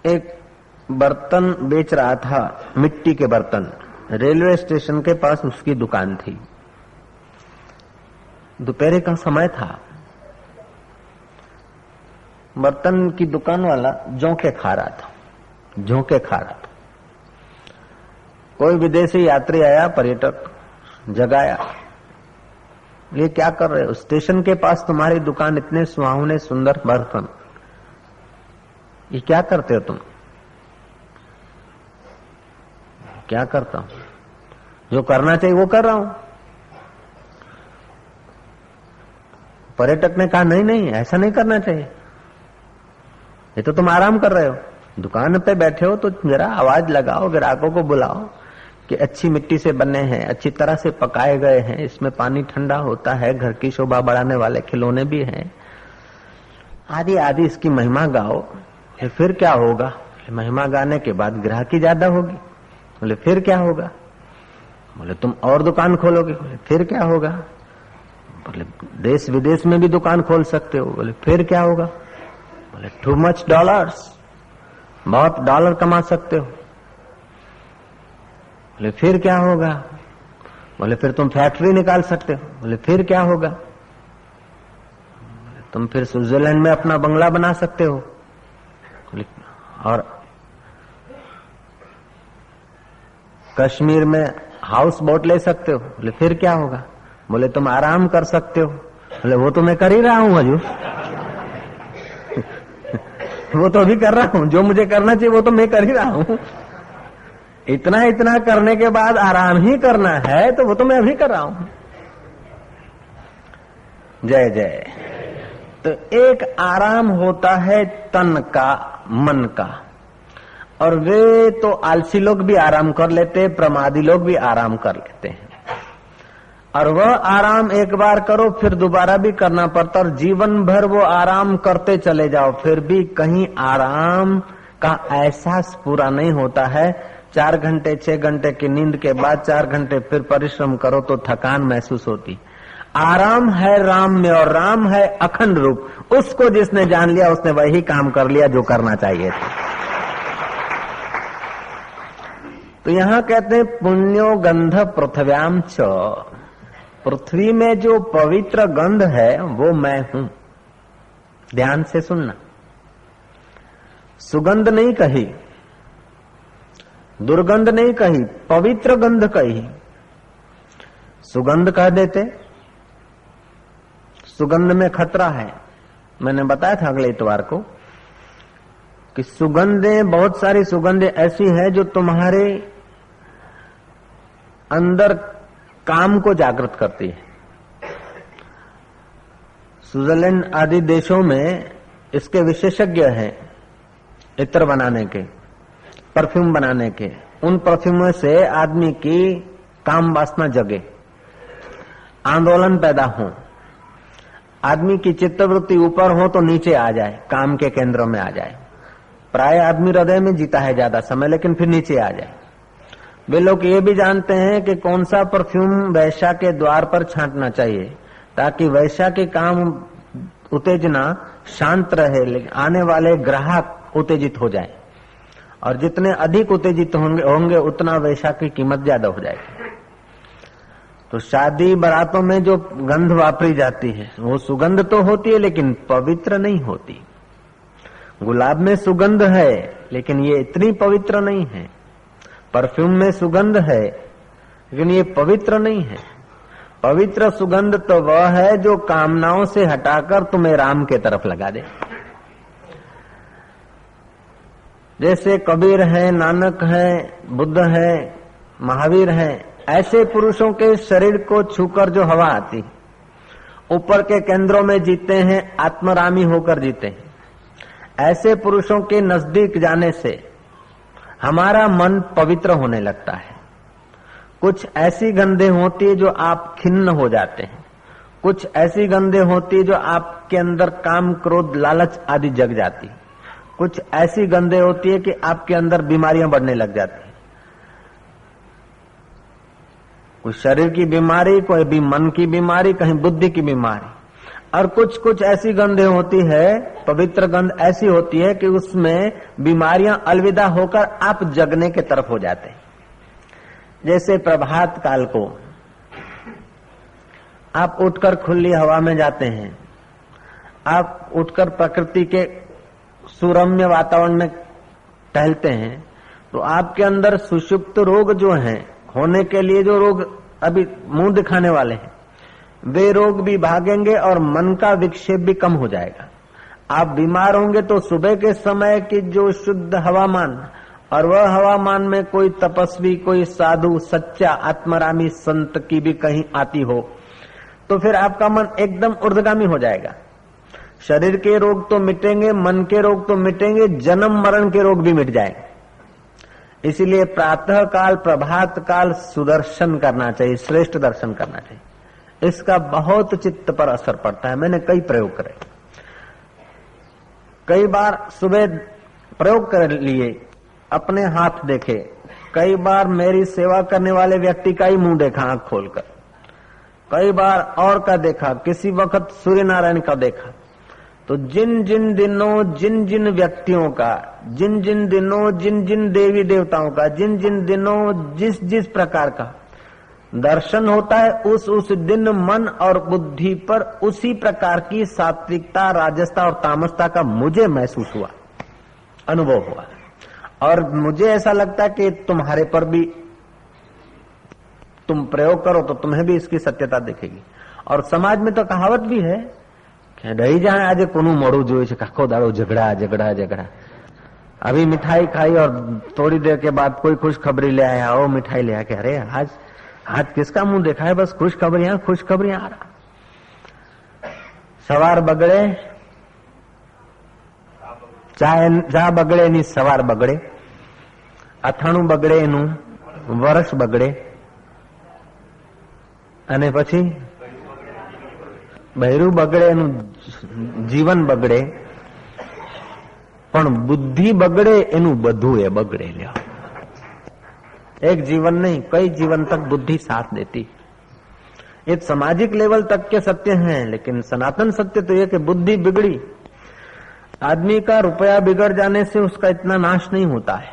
एक बर्तन बेच रहा था, मिट्टी के बर्तन। रेलवे स्टेशन के पास उसकी दुकान थी। दोपहर का समय था। बर्तन की दुकान वाला झोंके खा रहा था। कोई विदेशी यात्री आया, पर्यटक, जगाया, ये क्या कर रहे हो? स्टेशन के पास तुम्हारी दुकान, इतने सुहावने सुंदर बर्तन, ये क्या करते हो तुम? क्या करता हूं? जो करना चाहिए वो कर रहा हूं। पर्यटक ने कहा नहीं नहीं, ऐसा नहीं करना चाहिए, ये तो तुम आराम कर रहे हो। दुकान पे बैठे हो तो जरा आवाज लगाओ, ग्राहकों को बुलाओ कि अच्छी मिट्टी से बने हैं, अच्छी तरह से पकाए गए हैं, इसमें पानी ठंडा होता है, घर की शोभा बढ़ाने वाले खिलौने भी हैं, आदि आदि, इसकी महिमा गाओ। फिर क्या होगा? महिमा गाने के बाद ग्राहकी ज्यादा होगी। बोले फिर क्या होगा? बोले तुम और दुकान खोलोगे। बोले फिर क्या होगा? बोले देश विदेश में भी दुकान खोल सकते हो। बोले फिर क्या होगा? बोले टू मच डॉलर्स, बहुत डॉलर कमा सकते हो। बोले फिर क्या होगा? बोले फिर तुम फैक्ट्री निकाल सकते हो। बोले फिर क्या होगा? तुम फिर स्विट्जरलैंड में अपना बंगला बना सकते हो। और कश्मीर में हाउस बोट ले सकते हो। बोले फिर क्या होगा? बोले तुम आराम कर सकते हो। बोले वो तो मैं कर ही रहा हूं हजूर, वो तो अभी कर रहा हूं, जो मुझे करना चाहिए वो तो मैं कर ही रहा हूं। इतना इतना करने के बाद आराम ही करना है तो वो तो मैं अभी कर रहा हूं। जय जय। तो एक आराम होता है तन का, मन का, और वे तो आलसी लोग भी आराम कर लेते, प्रमादी लोग भी आराम कर लेते हैं। और वह आराम एक बार करो फिर दोबारा भी करना पड़ता, और जीवन भर वो आराम करते चले जाओ, फिर भी कहीं आराम का एहसास पूरा नहीं होता है। 4 घंटे 6 घंटे की नींद के बाद 4 घंटे फिर परिश्रम करो तो थकान महसूस होती। आराम है राम में, और राम है अखंड रूप। उसको जिसने जान लिया उसने वही काम कर लिया जो करना चाहिए था। तो यहां कहते हैं पुण्यो गंध पृथ्व्याम च, पृथ्वी में जो पवित्र गंध है वो मैं हूं। ध्यान से सुनना, सुगंध नहीं कही, दुर्गंध नहीं कही, पवित्र गंध कही। सुगंध कह देते, सुगंध में खतरा है। मैंने बताया था अगले इतवार को कि सुगंधें, बहुत सारी सुगंधें ऐसी हैं जो तुम्हारे अंदर काम को जागृत करती है। स्विट्जरलैंड आदि देशों में इसके विशेषज्ञ हैं, इत्र बनाने के, परफ्यूम बनाने के। उन परफ्यूमों से आदमी की काम वासना जगे, आंदोलन पैदा हो, आदमी की चित्तवृत्ति ऊपर हो तो नीचे आ जाए, काम के केंद्र में आ जाए। प्राय आदमी हृदय में जीता है ज्यादा समय, लेकिन फिर नीचे आ जाए। वे लोग ये भी जानते हैं कि कौन सा परफ्यूम वैश्या के द्वार पर छांटना चाहिए ताकि वैश्या के काम उत्तेजना शांत रहे, लेकिन आने वाले ग्राहक उत्तेजित हो जाए, और जितने अधिक उत्तेजित होंगे उतना वैश्या की कीमत ज्यादा हो जाएगी। तो शादी बारातों में जो गंध वापरी जाती है वो सुगंध तो होती है लेकिन पवित्र नहीं होती। गुलाब में सुगंध है लेकिन ये इतनी पवित्र नहीं है। परफ्यूम में सुगंध है लेकिन ये पवित्र नहीं है। पवित्र सुगंध तो वह है जो कामनाओं से हटाकर तुम्हें राम के तरफ लगा दे। जैसे कबीर है, नानक है, बुद्ध है, महावीर है, ऐसे पुरुषों के शरीर को छूकर जो हवा आती, ऊपर के केंद्रों में जीते हैं, आत्मरामी होकर जीते हैं। ऐसे पुरुषों के नजदीक जाने से हमारा मन पवित्र होने लगता है। कुछ ऐसी गंधें होती है जो आप खिन्न हो जाते हैं, कुछ ऐसी गंधें होती है जो आपके अंदर काम, क्रोध, लालच आदि जग जाती, कुछ ऐसी गंधें होती है कि आपके अंदर बीमारियां बढ़ने लग जाती। कोई शरीर की बीमारी, कोई भी मन की बीमारी, कहीं बुद्धि की बीमारी। और कुछ कुछ ऐसी गंधें होती है, पवित्र गंध ऐसी होती है कि उसमें बीमारियां अलविदा होकर आप जगने के तरफ हो जाते हैं। जैसे प्रभात काल को आप उठकर खुली हवा में जाते हैं, आप उठकर प्रकृति के सुरम्य वातावरण में टहलते हैं, तो आपके अंदर सुषुप्त रोग जो हैं, होने के लिए जो रोग अभी मुंह दिखाने वाले हैं, वे रोग भी भागेंगे और मन का विक्षेप भी कम हो जाएगा। आप बीमार होंगे तो सुबह के समय की जो शुद्ध हवामान, और वह हवामान में कोई तपस्वी, कोई साधु, सच्चा आत्मरामी संत की भी कहीं आती हो, तो फिर आपका मन एकदम ऊर्ध्वगामी हो जाएगा। शरीर के रोग तो मिटेंगे, मन के रोग तो मिटेंगे, जन्म मरण के रोग भी मिट जाएंगे। इसीलिए प्रातः काल, प्रभात काल सुदर्शन करना चाहिए, श्रेष्ठ दर्शन करना चाहिए। इसका बहुत चित्त पर असर पड़ता है। मैंने कई प्रयोग करे, कई बार सुबह प्रयोग कर लिए, अपने हाथ देखे, कई बार मेरी सेवा करने वाले व्यक्ति का ही मुंह देखा आंख खोलकर, कई बार और का देखा, किसी वक्त सूर्य नारायण का देखा। तो जिन जिन दिनों जिन जिन व्यक्तियों का, जिन जिन दिनों जिन जिन देवी देवताओं का, जिन जिन दिनों जिस जिस प्रकार का दर्शन होता है, उस दिन मन और बुद्धि पर उसी प्रकार की सात्विकता, राजसता और तामसता का मुझे महसूस हुआ, अनुभव हुआ। और मुझे ऐसा लगता है कि तुम्हारे पर भी, तुम प्रयोग करो तो तुम्हें भी इसकी सत्यता दिखेगी। और समाज में तो कहावत भी है कि रही जाए आज कोनु मोड़ू जो काखो दाड़ो झगड़ा झगड़ा झगड़ा। अभी मिठाई खाई और थोड़ी देर के बाद कोई खुशखबरी ले आया, ओ मिठाई ले आके, अरे आज किसका मुंह देखा है, बस खुशखबरियां आ रहा। सवार बगड़े ચા બગડે એની સવાર બગડે, અથાણું બગડે એનું વર્ષ બગડે, અને પછી બૈરું બગડે એનું જીવન બગડે, પણ બુદ્ધિ બગડે એનું બધું એ બગડે। લ્યો, एक जीवन नहीं, कई जीवन तक बुद्धि साथ देती। ये सामाजिक लेवल तक के सत्य हैं, लेकिन सनातन सत्य तो ये कि बुद्धि बिगड़ी, आदमी का रुपया बिगड़ जाने से उसका इतना नाश नहीं होता है,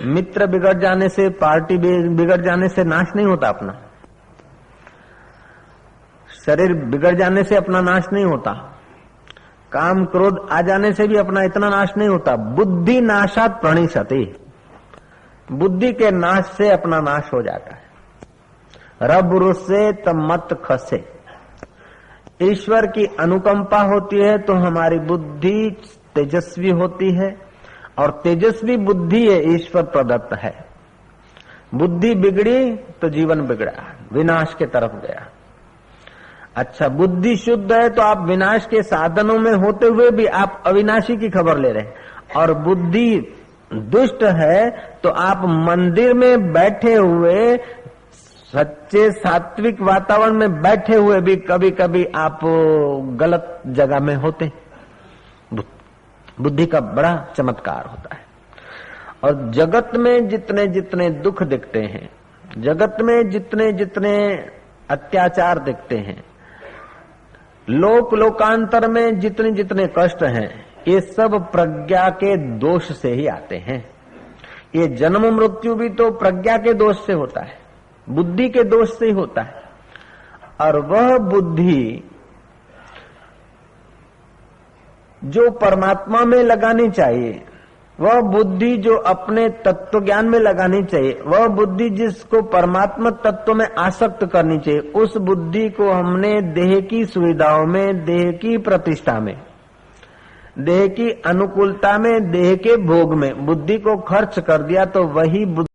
मित्र बिगड़ जाने से, पार्टी बिगड़ जाने से नाश नहीं होता अपना, शरीर बिगड़ जाने से अपना नाश नहीं होता, काम क्रोध आ जाने से भी अपना इतना नाश नहीं होता। बुद्धि नाशात प्रणिशति, बुद्धि के नाश से अपना नाश हो जाता है। रब रुसे तब मत खसे, ईश्वर की अनुकंपा होती है तो हमारी बुद्धि तेजस्वी होती है, और तेजस्वी बुद्धि है ईश्वर प्रदत्त है। बुद्धि बिगड़ी तो जीवन बिगड़ा, विनाश के तरफ गया। अच्छा, बुद्धि शुद्ध है तो आप विनाश के साधनों में होते हुए भी आप अविनाशी की खबर ले रहे हैं, और बुद्धि दुष्ट है तो आप मंदिर में बैठे हुए, सच्चे सात्विक वातावरण में बैठे हुए भी कभी कभी आप गलत जगह में होते। बुद्धि का बड़ा चमत्कार होता है। और जगत में जितने जितने दुख दिखते हैं, जगत में जितने जितने अत्याचार दिखते हैं, लोकांतर में जितने जितने कष्ट हैं, ये सब प्रज्ञा के दोष से ही आते हैं। ये जन्म मृत्यु भी तो प्रज्ञा के दोष से होता है, बुद्धि के दोष से ही होता है। और वह बुद्धि जो परमात्मा में लगानी चाहिए, वह बुद्धि जो अपने तत्व ज्ञान में लगानी चाहिए, वह बुद्धि जिसको परमात्मा तत्व में आसक्त करनी चाहिए, उस बुद्धि को हमने देह की सुविधाओं में, देह की प्रतिष्ठा में, देह की अनुकूलता में, देह के भोग में बुद्धि को खर्च कर दिया, तो वही बुद्धि